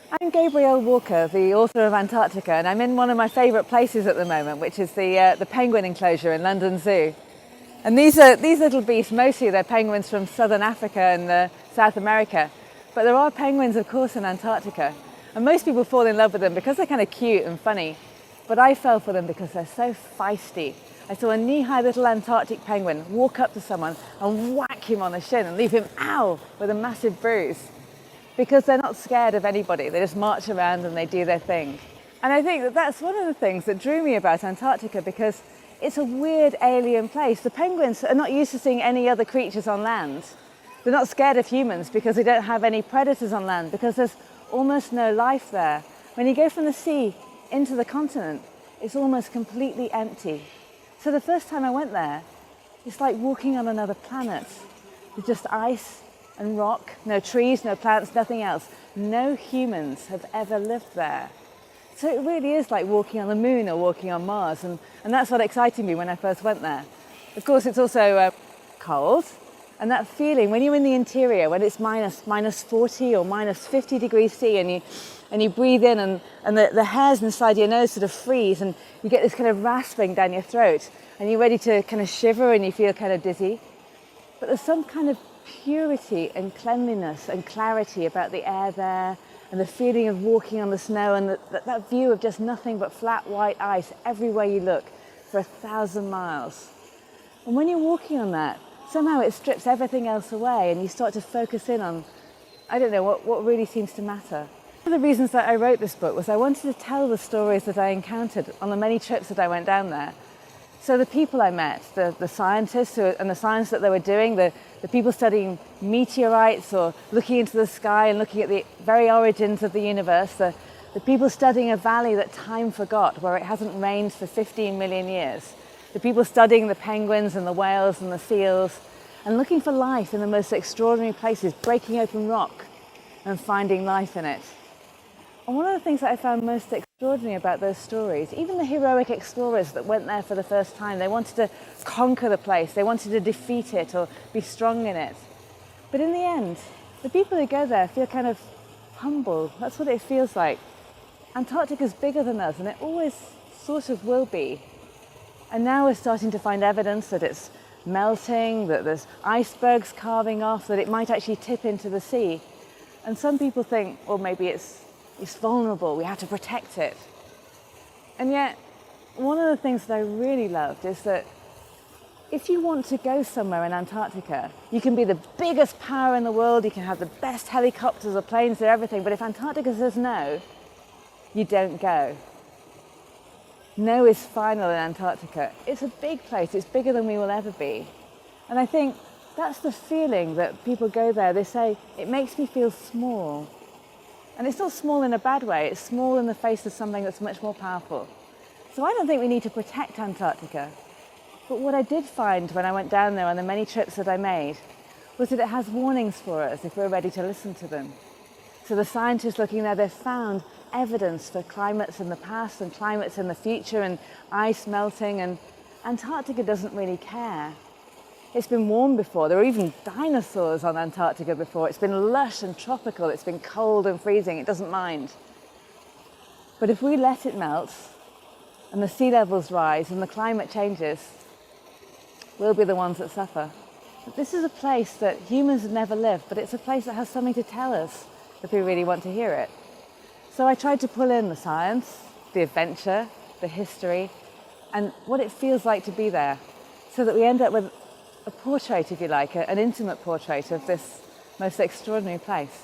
I'm Gabrielle Walker, the author of Antarctica, and I'm in one of my favourite places at the moment, which is the penguin enclosure in London Zoo. And these little beasts, mostly they're penguins from southern Africa and South America. But there are penguins, of course, in Antarctica. And most people fall in love with them because they're kind of cute and funny. But I fell for them because they're so feisty. I saw a knee-high little Antarctic penguin walk up to someone and whack him on the shin and leave him, ow, with a massive bruise. Because they're not scared of anybody. They just march around and they do their thing. And I think that that's one of the things that drew me about Antarctica, because it's a weird alien place. The penguins are not used to seeing any other creatures on land. They're not scared of humans because they don't have any predators on land, because there's almost no life there. When you go from the sea into the continent, it's almost completely empty. So the first time I went there, it's like walking on another planet. It's just ice and rock, no trees, no plants, nothing else. No humans have ever lived there. So it really is like walking on the moon or walking on Mars, and that's what excited me when I first went there. Of course, it's also cold, and that feeling when you're in the interior, when it's minus 40 or minus 50 degrees C, and you breathe in and the hairs inside your nose sort of freeze, and you get this kind of rasping down your throat, and you're ready to kind of shiver and you feel kind of dizzy. But there's some kind of purity and cleanliness and clarity about the air there, and the feeling of walking on the snow, and that view of just nothing but flat white ice everywhere you look for 1,000 miles. And when you're walking on that, somehow it strips everything else away and you start to focus in on, I don't know, what really seems to matter. One of the reasons that I wrote this book was I wanted to tell the stories that I encountered on the many trips that I went down there. So the people I met, the scientists and the science that they were doing, the people studying meteorites or looking into the sky and looking at the very origins of the universe, the people studying a valley that time forgot, where it hasn't rained for 15 million years, the people studying the penguins and the whales and the seals, and looking for life in the most extraordinary places, breaking open rock and finding life in it. And one of the things that I found most extraordinary about those stories, even the heroic explorers that went there for the first time, they wanted to conquer the place, they wanted to defeat it or be strong in it. But in the end, the people who go there feel kind of humble. That's what it feels like. Antarctica's bigger than us, and it always sort of will be. And now we're starting to find evidence that it's melting, that there's icebergs carving off, that it might actually tip into the sea. And some people think, well, maybe it's vulnerable, we have to protect it. And yet, one of the things that I really loved is that if you want to go somewhere in Antarctica, you can be the biggest power in the world, you can have the best helicopters or planes or everything, but if Antarctica says no, you don't go. No is final in Antarctica. It's a big place, it's bigger than we will ever be. And I think that's the feeling that people go there, they say, it makes me feel small. And it's not small in a bad way, it's small in the face of something that's much more powerful. So I don't think we need to protect Antarctica. But what I did find when I went down there on the many trips that I made was that it has warnings for us if we're ready to listen to them. So the scientists looking there, they've found evidence for climates in the past and climates in the future and ice melting, and Antarctica doesn't really care. It's been warm before. There were even dinosaurs on Antarctica before. It's been lush and tropical. It's been cold and freezing. It doesn't mind. But if we let it melt and the sea levels rise and the climate changes, we'll be the ones that suffer. This is a place that humans have never lived, but it's a place that has something to tell us if we really want to hear it. So I tried to pull in the science, the adventure, the history, and what it feels like to be there, so that we end up with a portrait, if you like, an intimate portrait of this most extraordinary place.